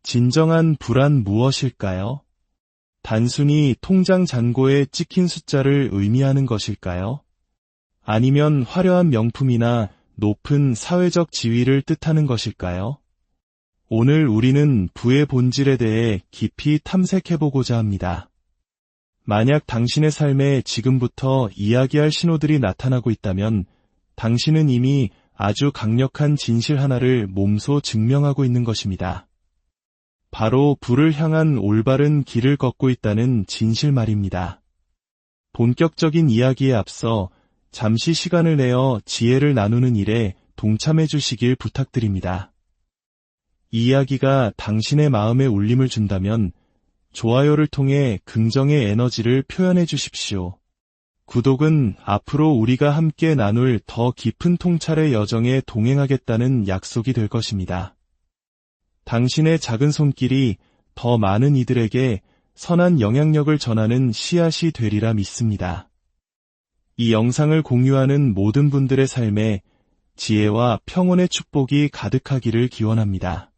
진정한 부란 무엇일까요? 단순히 통장 잔고에 찍힌 숫자를 의미하는 것일까요? 아니면 화려한 명품이나 높은 사회적 지위를 뜻하는 것일까요? 오늘 우리는 부의 본질에 대해 깊이 탐색해보고자 합니다. 만약 당신의 삶에 지금부터 이야기할 신호들이 나타나고 있다면 당신은 이미 아주 강력한 진실 하나를 몸소 증명하고 있는 것입니다. 바로 부를 향한 올바른 길을 걷고 있다는 진실 말입니다. 본격적인 이야기에 앞서 잠시 시간을 내어 지혜를 나누는 일에 동참해 주시길 부탁드립니다. 이 이야기가 당신의 마음에 울림을 준다면 좋아요를 통해 긍정의 에너지를 표현해 주십시오. 구독은 앞으로 우리가 함께 나눌 더 깊은 통찰의 여정에 동행하겠다는 약속이 될 것입니다. 당신의 작은 손길이 더 많은 이들에게 선한 영향력을 전하는 씨앗이 되리라 믿습니다. 이 영상을 공유하는 모든 분들의 삶에 지혜와 평온의 축복이 가득하기를 기원합니다.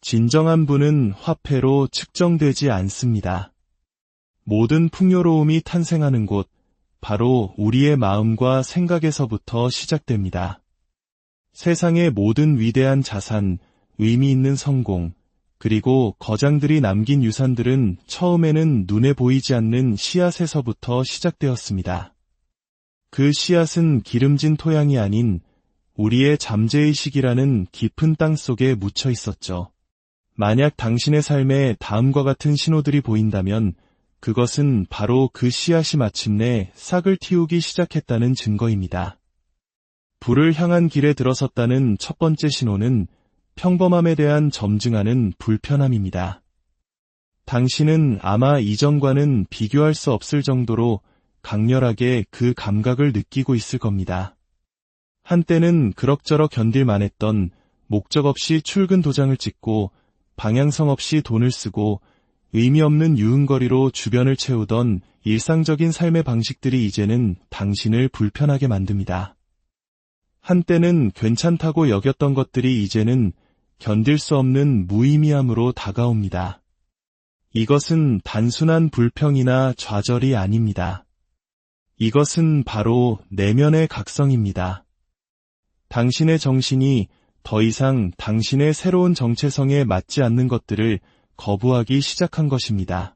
진정한 부는 화폐로 측정되지 않습니다. 모든 풍요로움이 탄생하는 곳, 바로 우리의 마음과 생각에서부터 시작됩니다. 세상의 모든 위대한 자산, 의미 있는 성공, 그리고 거장들이 남긴 유산들은 처음에는 눈에 보이지 않는 씨앗에서부터 시작되었습니다. 그 씨앗은 기름진 토양이 아닌 우리의 잠재의식이라는 깊은 땅 속에 묻혀 있었죠. 만약 당신의 삶에 다음과 같은 신호들이 보인다면 그것은 바로 그 씨앗이 마침내 싹을 틔우기 시작했다는 증거입니다. 부를 향한 길에 들어섰다는 첫 번째 신호는 평범함에 대한 점증하는 불편함입니다. 당신은 아마 이전과는 비교할 수 없을 정도로 강렬하게 그 감각을 느끼고 있을 겁니다. 한때는 그럭저럭 견딜만 했던 목적 없이 출근 도장을 찍고 방향성 없이 돈을 쓰고 의미 없는 유흥거리로 주변을 채우던 일상적인 삶의 방식들이 이제는 당신을 불편하게 만듭니다. 한때는 괜찮다고 여겼던 것들이 이제는 견딜 수 없는 무의미함으로 다가옵니다. 이것은 단순한 불평이나 좌절이 아닙니다. 이것은 바로 내면의 각성입니다. 당신의 정신이 더 이상 당신의 새로운 정체성에 맞지 않는 것들을 거부하기 시작한 것입니다.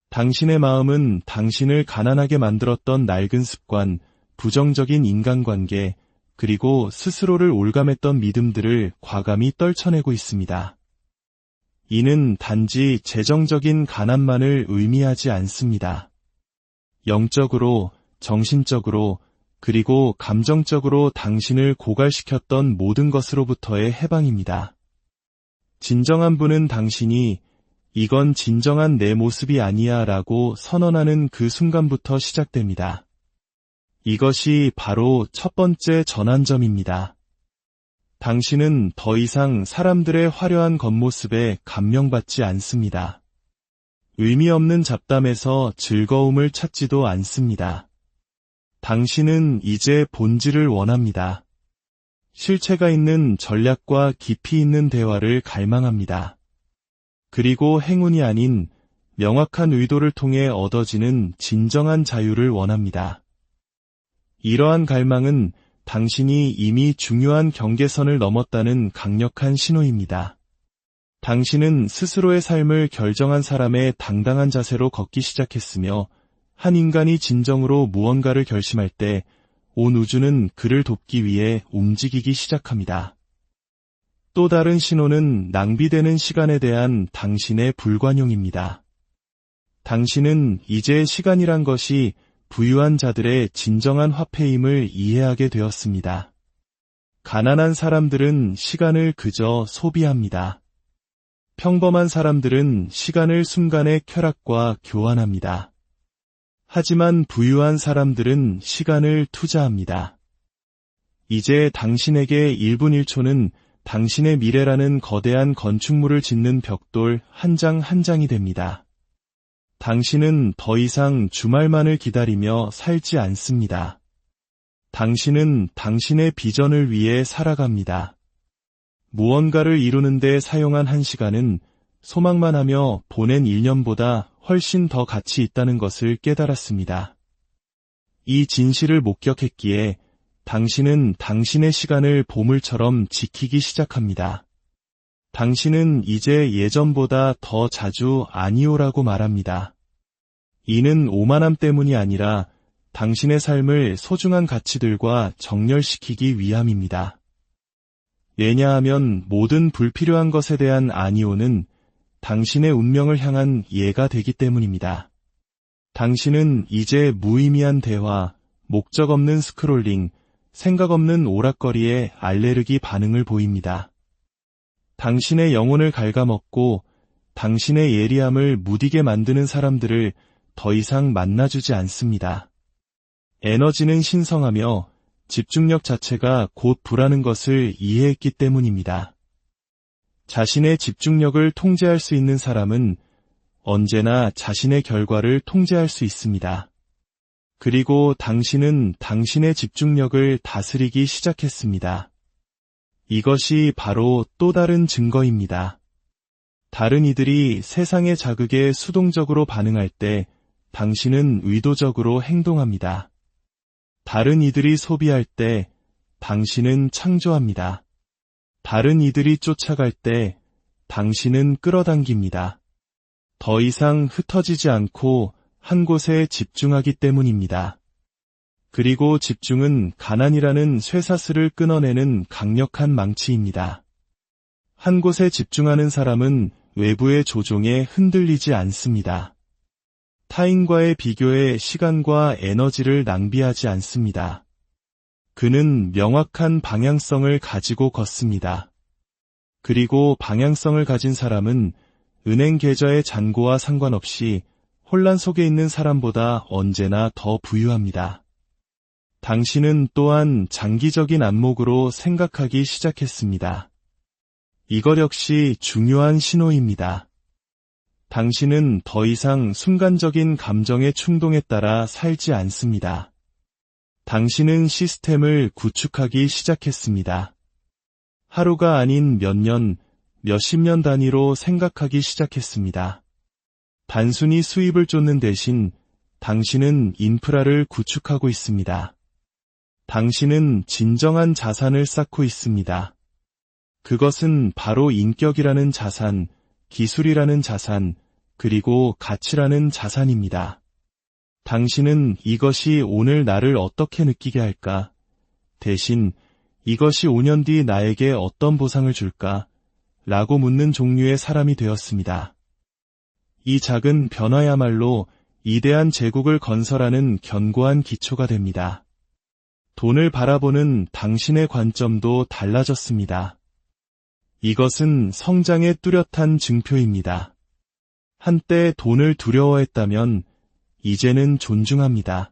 당신의 마음은 당신을 가난하게 만들었던 낡은 습관, 부정적인 인간관계, 그리고 스스로를 올감했던 믿음들을 과감히 떨쳐내고 있습니다. 이는 단지 재정적인 가난만을 의미하지 않습니다. 영적으로, 정신적으로, 그리고 감정적으로 당신을 고갈시켰던 모든 것으로부터의 해방입니다. 진정한 부는 당신이 이건 진정한 내 모습이 아니야 라고 선언하는 그 순간부터 시작됩니다. 이것이 바로 첫 번째 전환점입니다. 당신은 더 이상 사람들의 화려한 겉모습에 감명받지 않습니다. 의미 없는 잡담에서 즐거움을 찾지도 않습니다. 당신은 이제 본질을 원합니다. 실체가 있는 전략과 깊이 있는 대화를 갈망합니다. 그리고 행운이 아닌 명확한 의도를 통해 얻어지는 진정한 자유를 원합니다. 이러한 갈망은 당신이 이미 중요한 경계선을 넘었다는 강력한 신호입니다. 당신은 스스로의 삶을 결정한 사람의 당당한 자세로 걷기 시작했으며 한 인간이 진정으로 무언가를 결심할 때 온 우주는 그를 돕기 위해 움직이기 시작합니다. 또 다른 신호는 낭비되는 시간에 대한 당신의 불관용입니다. 당신은 이제 시간이란 것이 부유한 자들의 진정한 화폐임을 이해하게 되었습니다. 가난한 사람들은 시간을 그저 소비합니다. 평범한 사람들은 시간을 순간의 쾌락과 교환합니다. 하지만 부유한 사람들은 시간을 투자합니다. 이제 당신에게 1분 1초는 당신의 미래라는 거대한 건축물을 짓는 벽돌 한 장 한 장이 됩니다. 당신은 더 이상 주말만을 기다리며 살지 않습니다. 당신은 당신의 비전을 위해 살아갑니다. 무언가를 이루는 데 사용한 1시간은 소망만 하며 보낸 1년보다 훨씬 더 가치 있다는 것을 깨달았습니다. 이 진실을 목격했기에 당신은 당신의 시간을 보물처럼 지키기 시작합니다. 당신은 이제 예전보다 더 자주 아니오라고 말합니다. 이는 오만함 때문이 아니라 당신의 삶을 소중한 가치들과 정렬시키기 위함입니다. 왜냐하면 모든 불필요한 것에 대한 아니오는 당신의 운명을 향한 예가 되기 때문입니다. 당신은 이제 무의미한 대화, 목적 없는 스크롤링, 생각 없는 오락거리에 알레르기 반응을 보입니다. 당신의 영혼을 갉아먹고 당신의 예리함을 무디게 만드는 사람들을 더 이상 만나주지 않습니다. 에너지는 신성하며 집중력 자체가 곧 불하는 것을 이해했기 때문입니다. 자신의 집중력을 통제할 수 있는 사람은 언제나 자신의 결과를 통제할 수 있습니다. 그리고 당신은 당신의 집중력을 다스리기 시작했습니다. 이것이 바로 또 다른 증거입니다. 다른 이들이 세상의 자극에 수동적으로 반응할 때 당신은 의도적으로 행동합니다. 다른 이들이 소비할 때 당신은 창조합니다. 다른 이들이 쫓아갈 때 당신은 끌어당깁니다. 더 이상 흩어지지 않고 한 곳에 집중하기 때문입니다. 그리고 집중은 가난이라는 쇠사슬을 끊어내는 강력한 망치입니다. 한 곳에 집중하는 사람은 외부의 조종에 흔들리지 않습니다. 타인과의 비교에 시간과 에너지를 낭비하지 않습니다. 그는 명확한 방향성을 가지고 걷습니다. 그리고 방향성을 가진 사람은 은행 계좌의 잔고와 상관없이 혼란 속에 있는 사람보다 언제나 더 부유합니다. 당신은 또한 장기적인 안목으로 생각하기 시작했습니다. 이것 역시 중요한 신호입니다. 당신은 더 이상 순간적인 감정의 충동에 따라 살지 않습니다. 당신은 시스템을 구축하기 시작했습니다. 하루가 아닌 몇 년, 몇십 년 단위로 생각하기 시작했습니다. 단순히 수입을 쫓는 대신 당신은 인프라를 구축하고 있습니다. 당신은 진정한 자산을 쌓고 있습니다. 그것은 바로 인격이라는 자산, 기술이라는 자산, 그리고 가치라는 자산입니다. 당신은 이것이 오늘 나를 어떻게 느끼게 할까? 대신 이것이 5년 뒤 나에게 어떤 보상을 줄까? 라고 묻는 종류의 사람이 되었습니다. 이 작은 변화야말로 이대한 제국을 건설하는 견고한 기초가 됩니다. 돈을 바라보는 당신의 관점도 달라졌습니다. 이것은 성장의 뚜렷한 증표입니다. 한때 돈을 두려워했다면 이제는 존중합니다.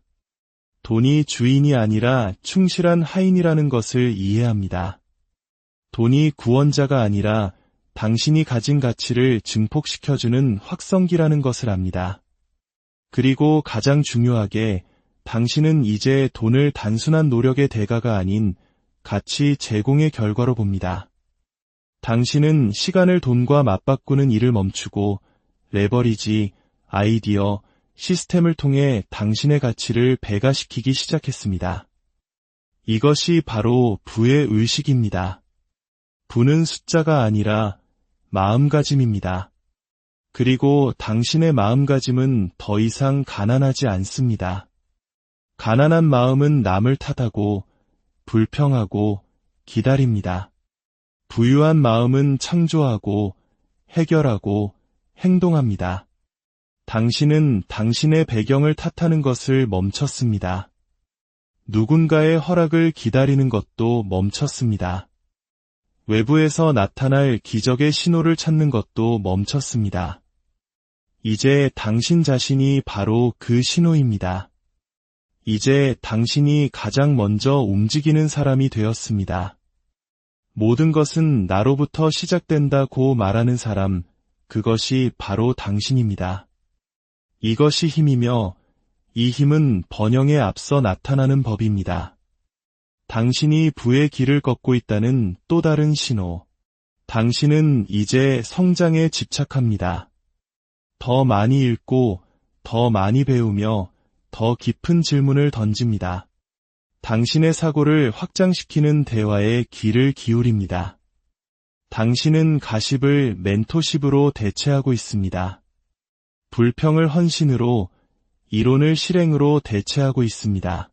돈이 주인이 아니라 충실한 하인이라는 것을 이해합니다. 돈이 구원자가 아니라 당신이 가진 가치를 증폭시켜주는 확성기라는 것을 압니다. 그리고 가장 중요하게 당신은 이제 돈을 단순한 노력의 대가가 아닌 가치 제공의 결과로 봅니다. 당신은 시간을 돈과 맞바꾸는 일을 멈추고 레버리지, 아이디어, 시스템을 통해 당신의 가치를 배가시키기 시작했습니다. 이것이 바로 부의 의식입니다. 부는 숫자가 아니라 마음가짐입니다. 그리고 당신의 마음가짐은 더 이상 가난하지 않습니다. 가난한 마음은 남을 탓하고 불평하고 기다립니다. 부유한 마음은 창조하고 해결하고 행동합니다. 당신은 당신의 배경을 탓하는 것을 멈췄습니다. 누군가의 허락을 기다리는 것도 멈췄습니다. 외부에서 나타날 기적의 신호를 찾는 것도 멈췄습니다. 이제 당신 자신이 바로 그 신호입니다. 이제 당신이 가장 먼저 움직이는 사람이 되었습니다. 모든 것은 나로부터 시작된다고 말하는 사람, 그것이 바로 당신입니다. 이것이 힘이며 이 힘은 번영에 앞서 나타나는 법입니다. 당신이 부의 길을 걷고 있다는 또 다른 신호. 당신은 이제 성장에 집착합니다. 더 많이 읽고, 더 많이 배우며, 더 깊은 질문을 던집니다. 당신의 사고를 확장시키는 대화에 귀를 기울입니다. 당신은 가십을 멘토십으로 대체하고 있습니다. 불평을 헌신으로, 이론을 실행으로 대체하고 있습니다.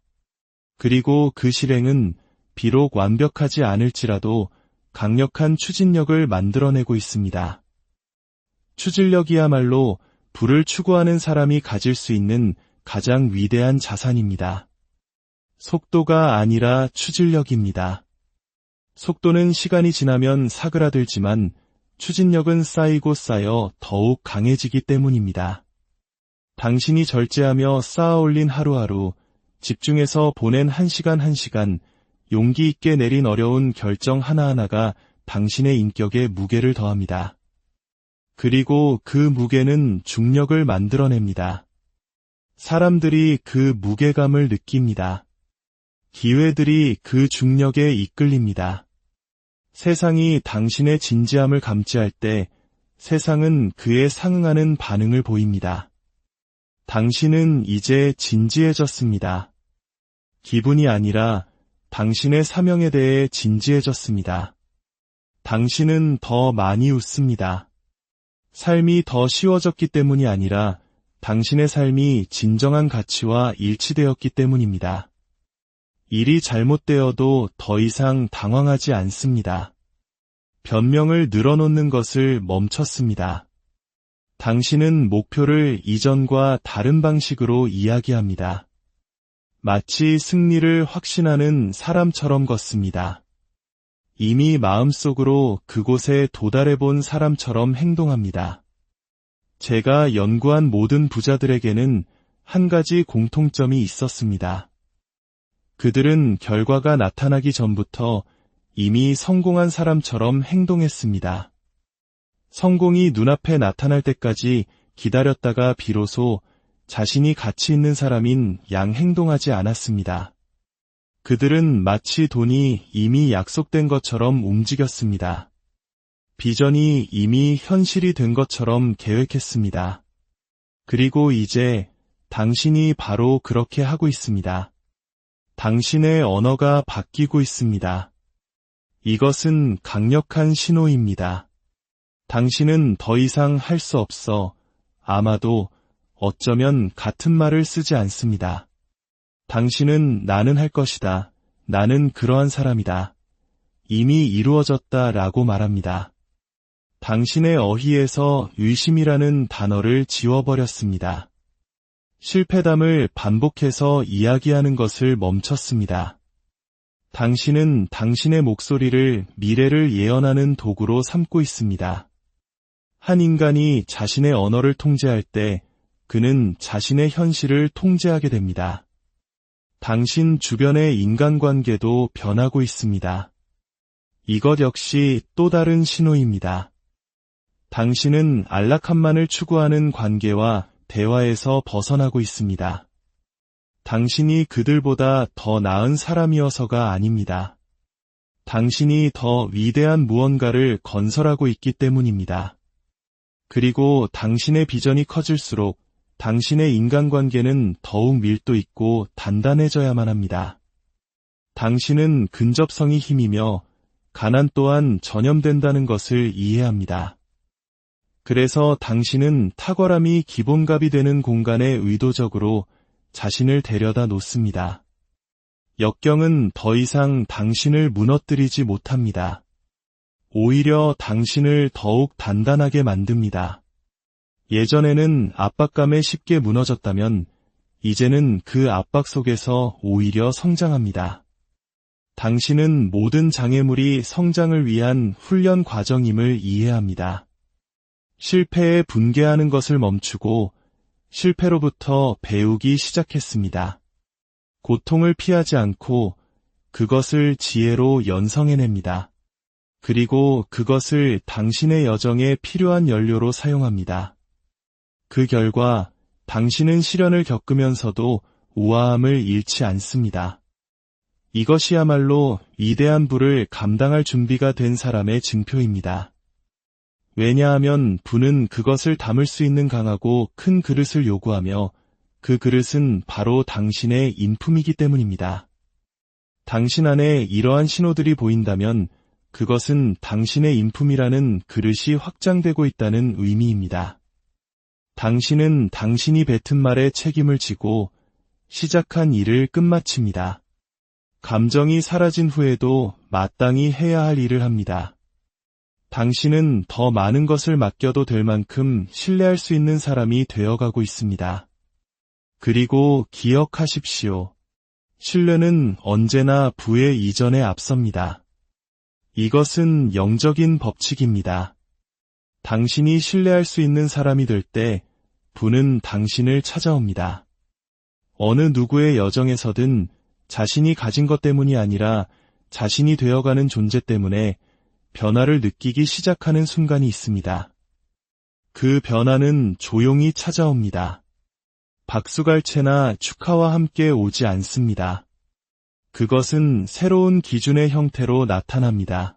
그리고 그 실행은 비록 완벽하지 않을지라도 강력한 추진력을 만들어내고 있습니다. 추진력이야말로 부를 추구하는 사람이 가질 수 있는 가장 위대한 자산입니다. 속도가 아니라 추진력입니다. 속도는 시간이 지나면 사그라들지만 추진력은 쌓이고 쌓여 더욱 강해지기 때문입니다. 당신이 절제하며 쌓아올린 하루하루, 집중해서 보낸 한 시간, 용기 있게 내린 어려운 결정 하나하나가 당신의 인격에 무게를 더합니다. 그리고 그 무게는 중력을 만들어냅니다. 사람들이 그 무게감을 느낍니다. 기회들이 그 중력에 이끌립니다. 세상이 당신의 진지함을 감지할 때 세상은 그에 상응하는 반응을 보입니다. 당신은 이제 진지해졌습니다. 기분이 아니라 당신의 사명에 대해 진지해졌습니다. 당신은 더 많이 웃습니다. 삶이 더 쉬워졌기 때문이 아니라 당신의 삶이 진정한 가치와 일치되었기 때문입니다. 일이 잘못되어도 더 이상 당황하지 않습니다. 변명을 늘어놓는 것을 멈췄습니다. 당신은 목표를 이전과 다른 방식으로 이야기합니다. 마치 승리를 확신하는 사람처럼 걷습니다. 이미 마음속으로 그곳에 도달해본 사람처럼 행동합니다. 제가 연구한 모든 부자들에게는 한 가지 공통점이 있었습니다. 그들은 결과가 나타나기 전부터 이미 성공한 사람처럼 행동했습니다. 성공이 눈앞에 나타날 때까지 기다렸다가 비로소 자신이 가치 있는 사람인 양 행동하지 않았습니다. 그들은 마치 돈이 이미 약속된 것처럼 움직였습니다. 비전이 이미 현실이 된 것처럼 계획했습니다. 그리고 이제 당신이 바로 그렇게 하고 있습니다. 당신의 언어가 바뀌고 있습니다. 이것은 강력한 신호입니다. 당신은 더 이상 할 수 없어, 아마도 어쩌면 같은 말을 쓰지 않습니다. 당신은 나는 할 것이다. 나는 그러한 사람이다. 이미 이루어졌다 라고 말합니다. 당신의 어휘에서 의심이라는 단어를 지워버렸습니다. 실패담을 반복해서 이야기하는 것을 멈췄습니다. 당신은 당신의 목소리를 미래를 예언하는 도구로 삼고 있습니다. 한 인간이 자신의 언어를 통제할 때 그는 자신의 현실을 통제하게 됩니다. 당신 주변의 인간관계도 변하고 있습니다. 이것 역시 또 다른 신호입니다. 당신은 안락함만을 추구하는 관계와 대화에서 벗어나고 있습니다. 당신이 그들보다 더 나은 사람이어서가 아닙니다. 당신이 더 위대한 무언가를 건설하고 있기 때문입니다. 그리고 당신의 비전이 커질수록 당신의 인간관계는 더욱 밀도 있고 단단해져야만 합니다. 당신은 근접성이 힘이며 가난 또한 전염된다는 것을 이해합니다. 그래서 당신은 탁월함이 기본값이 되는 공간에 의도적으로 자신을 데려다 놓습니다. 역경은 더 이상 당신을 무너뜨리지 못합니다. 오히려 당신을 더욱 단단하게 만듭니다. 예전에는 압박감에 쉽게 무너졌다면 이제는 그 압박 속에서 오히려 성장합니다. 당신은 모든 장애물이 성장을 위한 훈련 과정임을 이해합니다. 실패에 분개하는 것을 멈추고 실패로부터 배우기 시작했습니다. 고통을 피하지 않고 그것을 지혜로 연성해냅니다. 그리고 그것을 당신의 여정에 필요한 연료로 사용합니다. 그 결과 당신은 시련을 겪으면서도 우아함을 잃지 않습니다. 이것이야말로 위대한 부를 감당할 준비가 된 사람의 증표입니다. 왜냐하면 부는 그것을 담을 수 있는 강하고 큰 그릇을 요구하며 그 그릇은 바로 당신의 인품이기 때문입니다. 당신 안에 이러한 신호들이 보인다면 그것은 당신의 인품이라는 그릇이 확장되고 있다는 의미입니다. 당신은 당신이 뱉은 말에 책임을 지고 시작한 일을 끝마칩니다. 감정이 사라진 후에도 마땅히 해야 할 일을 합니다. 당신은 더 많은 것을 맡겨도 될 만큼 신뢰할 수 있는 사람이 되어가고 있습니다. 그리고 기억하십시오. 신뢰는 언제나 부의 이전에 앞섭니다. 이것은 영적인 법칙입니다. 당신이 신뢰할 수 있는 사람이 될 때 부는 당신을 찾아옵니다. 어느 누구의 여정에서든 자신이 가진 것 때문이 아니라 자신이 되어가는 존재 때문에 변화를 느끼기 시작하는 순간이 있습니다. 그 변화는 조용히 찾아옵니다. 박수갈채나 축하와 함께 오지 않습니다. 그것은 새로운 기준의 형태로 나타납니다.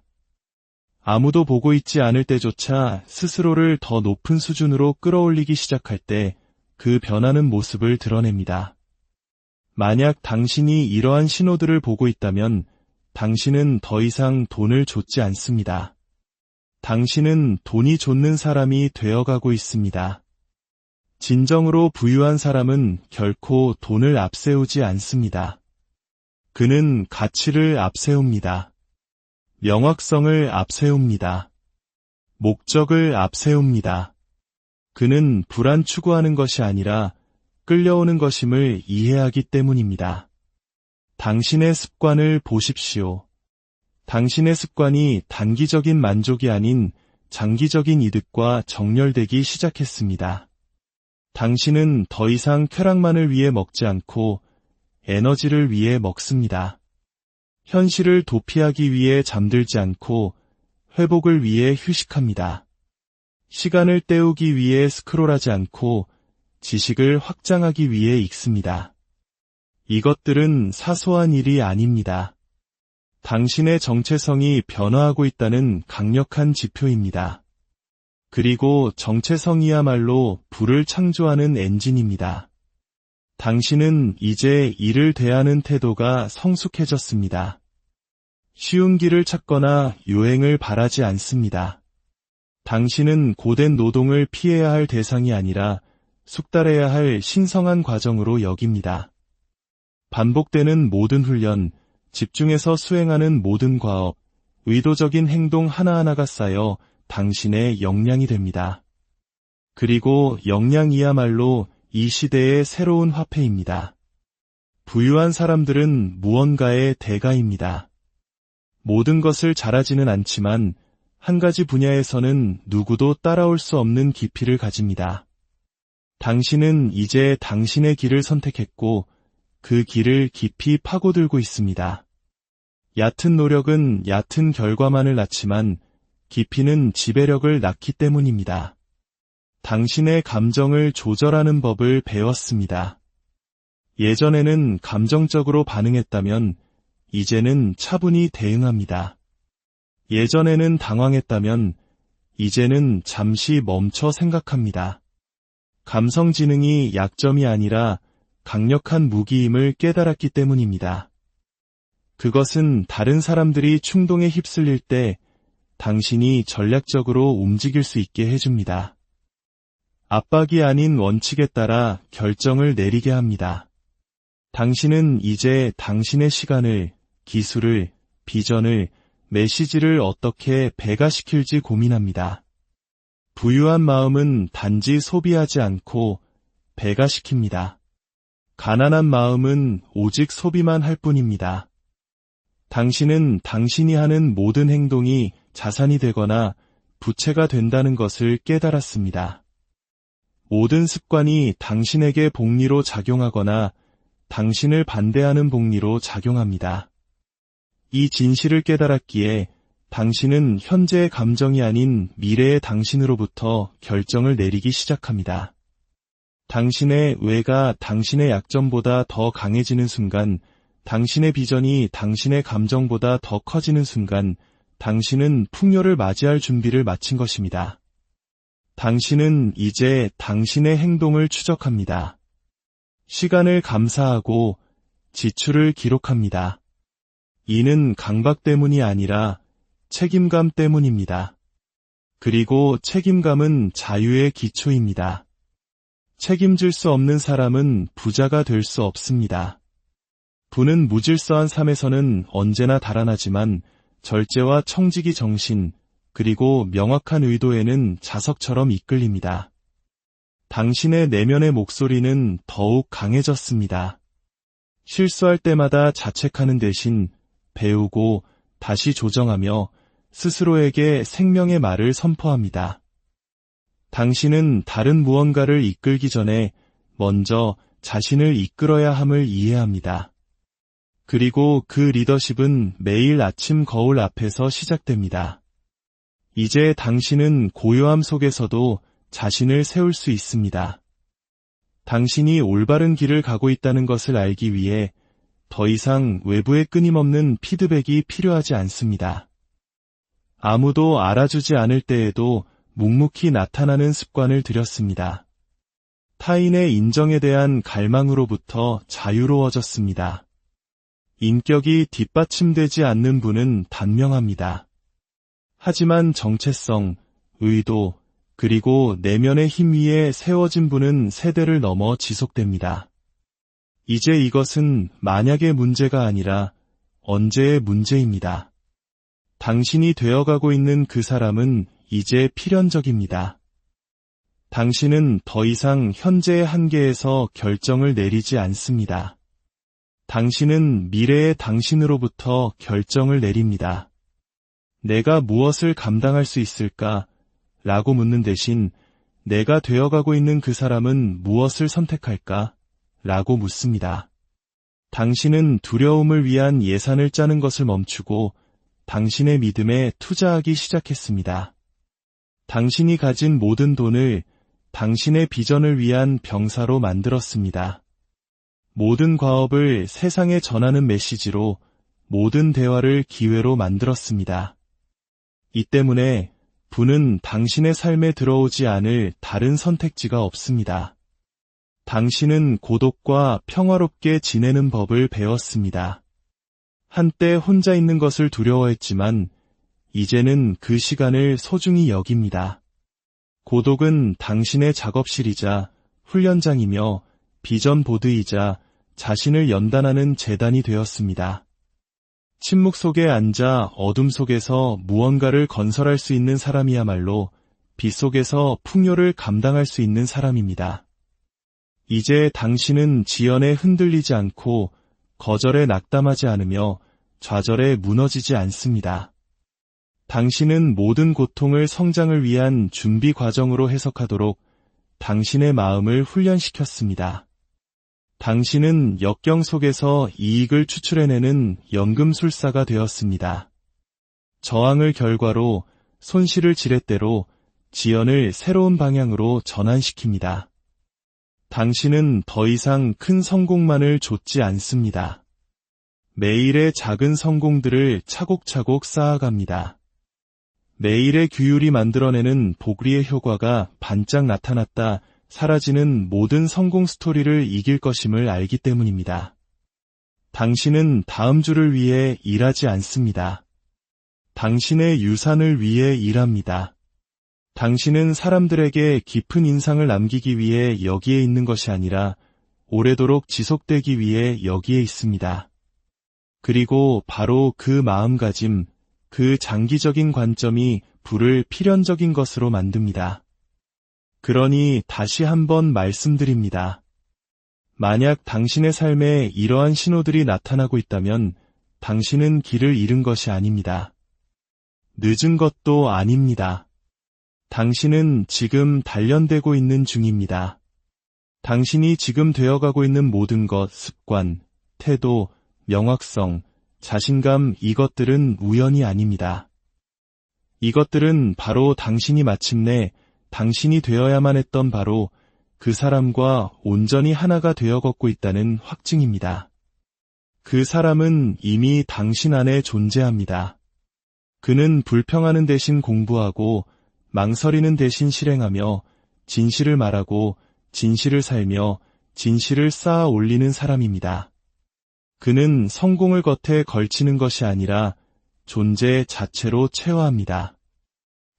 아무도 보고 있지 않을 때조차 스스로를 더 높은 수준으로 끌어올리기 시작할 때 그 변하는 모습을 드러냅니다. 만약 당신이 이러한 신호들을 보고 있다면 당신은 더 이상 돈을 좇지 않습니다. 당신은 돈이 좇는 사람이 되어가고 있습니다. 진정으로 부유한 사람은 결코 돈을 앞세우지 않습니다. 그는 가치를 앞세웁니다. 명확성을 앞세웁니다. 목적을 앞세웁니다. 그는 불안 추구하는 것이 아니라 끌려오는 것임을 이해하기 때문입니다. 당신의 습관을 보십시오. 당신의 습관이 단기적인 만족이 아닌 장기적인 이득과 정렬되기 시작했습니다. 당신은 더 이상 쾌락만을 위해 먹지 않고 에너지를 위해 먹습니다. 현실을 도피하기 위해 잠들지 않고 회복을 위해 휴식합니다. 시간을 때우기 위해 스크롤하지 않고 지식을 확장하기 위해 읽습니다. 이것들은 사소한 일이 아닙니다. 당신의 정체성이 변화하고 있다는 강력한 지표입니다. 그리고 정체성이야말로 부를 창조하는 엔진입니다. 당신은 이제 이를 대하는 태도가 성숙해졌습니다. 쉬운 길을 찾거나 요행을 바라지 않습니다. 당신은 고된 노동을 피해야 할 대상이 아니라 숙달해야 할 신성한 과정으로 여깁니다. 반복되는 모든 훈련, 집중해서 수행하는 모든 과업, 의도적인 행동 하나하나가 쌓여 당신의 역량이 됩니다. 그리고 역량이야말로 이 시대의 새로운 화폐입니다. 부유한 사람들은 무언가의 대가입니다. 모든 것을 잘하지는 않지만 한 가지 분야에서는 누구도 따라올 수 없는 깊이를 가집니다. 당신은 이제 당신의 길을 선택했고 그 길을 깊이 파고들고 있습니다. 얕은 노력은 얕은 결과만을 낳지만 깊이는 지배력을 낳기 때문입니다. 당신의 감정을 조절하는 법을 배웠습니다. 예전에는 감정적으로 반응했다면 이제는 차분히 대응합니다. 예전에는 당황했다면 이제는 잠시 멈춰 생각합니다. 감성 지능이 약점이 아니라 강력한 무기임을 깨달았기 때문입니다. 그것은 다른 사람들이 충동에 휩쓸릴 때 당신이 전략적으로 움직일 수 있게 해줍니다. 압박이 아닌 원칙에 따라 결정을 내리게 합니다. 당신은 이제 당신의 시간을, 기술을, 비전을, 메시지를 어떻게 배가시킬지 고민합니다. 부유한 마음은 단지 소비하지 않고 배가시킵니다. 가난한 마음은 오직 소비만 할 뿐입니다. 당신은 당신이 하는 모든 행동이 자산이 되거나 부채가 된다는 것을 깨달았습니다. 모든 습관이 당신에게 복리로 작용하거나 당신을 반대하는 복리로 작용합니다. 이 진실을 깨달았기에 당신은 현재의 감정이 아닌 미래의 당신으로부터 결정을 내리기 시작합니다. 당신의 왜가 당신의 약점보다 더 강해지는 순간 당신의 비전이 당신의 감정보다 더 커지는 순간 당신은 풍요를 맞이할 준비를 마친 것입니다. 당신은 이제 당신의 행동을 추적합니다. 시간을 감사하고 지출을 기록합니다. 이는 강박 때문이 아니라 책임감 때문입니다. 그리고 책임감은 자유의 기초입니다. 책임질 수 없는 사람은 부자가 될 수 없습니다. 부는 무질서한 삶에서는 언제나 달아나지만 절제와 청지기 정신, 그리고 명확한 의도에는 자석처럼 이끌립니다. 당신의 내면의 목소리는 더욱 강해졌습니다. 실수할 때마다 자책하는 대신 배우고 다시 조정하며 스스로에게 생명의 말을 선포합니다. 당신은 다른 무언가를 이끌기 전에 먼저 자신을 이끌어야 함을 이해합니다. 그리고 그 리더십은 매일 아침 거울 앞에서 시작됩니다. 이제 당신은 고요함 속에서도 자신을 세울 수 있습니다. 당신이 올바른 길을 가고 있다는 것을 알기 위해 더 이상 외부의 끊임없는 피드백이 필요하지 않습니다. 아무도 알아주지 않을 때에도 묵묵히 나타나는 습관을 들였습니다. 타인의 인정에 대한 갈망으로부터 자유로워졌습니다. 인격이 뒷받침되지 않는 분은 단명합니다. 하지만 정체성, 의도, 그리고 내면의 힘 위에 세워진 분은 세대를 넘어 지속됩니다. 이제 이것은 만약의 문제가 아니라 언제의 문제입니다. 당신이 되어가고 있는 그 사람은 이제 필연적입니다. 당신은 더 이상 현재의 한계에서 결정을 내리지 않습니다. 당신은 미래의 당신으로부터 결정을 내립니다. 내가 무엇을 감당할 수 있을까? 라고 묻는 대신 내가 되어가고 있는 그 사람은 무엇을 선택할까? 라고 묻습니다. 당신은 두려움을 위한 예산을 짜는 것을 멈추고 당신의 믿음에 투자하기 시작했습니다. 당신이 가진 모든 돈을 당신의 비전을 위한 병사로 만들었습니다. 모든 과업을 세상에 전하는 메시지로 모든 대화를 기회로 만들었습니다. 이 때문에 부는 당신의 삶에 들어오지 않을 다른 선택지가 없습니다. 당신은 고독과 평화롭게 지내는 법을 배웠습니다. 한때 혼자 있는 것을 두려워했지만 이제는 그 시간을 소중히 여깁니다. 고독은 당신의 작업실이자 훈련장이며 비전 보드이자 자신을 연단하는 재단이 되었습니다. 침묵 속에 앉아 어둠 속에서 무언가를 건설할 수 있는 사람이야말로 빛 속에서 풍요를 감당할 수 있는 사람입니다. 이제 당신은 지연에 흔들리지 않고 거절에 낙담하지 않으며 좌절에 무너지지 않습니다. 당신은 모든 고통을 성장을 위한 준비 과정으로 해석하도록 당신의 마음을 훈련시켰습니다. 당신은 역경 속에서 이익을 추출해내는 연금술사가 되었습니다. 저항을 결과로, 손실을 지렛대로 지연을 새로운 방향으로 전환시킵니다. 당신은 더 이상 큰 성공만을 좇지 않습니다. 매일의 작은 성공들을 차곡차곡 쌓아갑니다. 매일의 규율이 만들어내는 복리의 효과가 반짝 나타났다 사라지는 모든 성공 스토리를 이길 것임을 알기 때문입니다. 당신은 다음 주를 위해 일하지 않습니다. 당신의 유산을 위해 일합니다. 당신은 사람들에게 깊은 인상을 남기기 위해 여기에 있는 것이 아니라 오래도록 지속되기 위해 여기에 있습니다. 그리고 바로 그 마음가짐, 그 장기적인 관점이 부를 필연적인 것으로 만듭니다. 그러니 다시 한번 말씀드립니다. 만약 당신의 삶에 이러한 신호들이 나타나고 있다면 당신은 길을 잃은 것이 아닙니다. 늦은 것도 아닙니다. 당신은 지금 단련되고 있는 중입니다. 당신이 지금 되어가고 있는 모든 것, 습관, 태도, 명확성, 자신감 이것들은 우연이 아닙니다. 이것들은 바로 당신이 마침내 당신이 되어야만 했던 바로 그 사람과 온전히 하나가 되어 걷고 있다는 확증입니다. 그 사람은 이미 당신 안에 존재합니다. 그는 불평하는 대신 공부하고 망설이는 대신 실행하며 진실을 말하고 진실을 살며 진실을 쌓아 올리는 사람입니다. 그는 성공을 겉에 걸치는 것이 아니라 존재 자체로 체화합니다.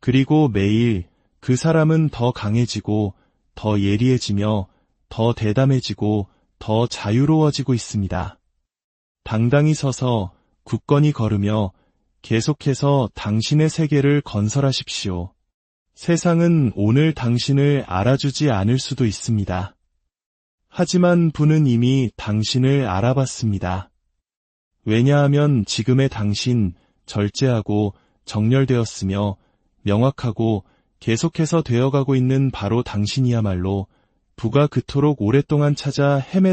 그리고 매일 그 사람은 더 강해지고 더 예리해지며 더 대담해지고 더 자유로워지고 있습니다. 당당히 서서 굳건히 걸으며 계속해서 당신의 세계를 건설하십시오. 세상은 오늘 당신을 알아주지 않을 수도 있습니다. 하지만 부는 이미 당신을 알아봤습니다. 왜냐하면 지금의 당신, 절제하고 정렬되었으며 명확하고 계속해서 되어가고 있는 바로 당신이야말로 부가 그토록 오랫동안 찾아 헤매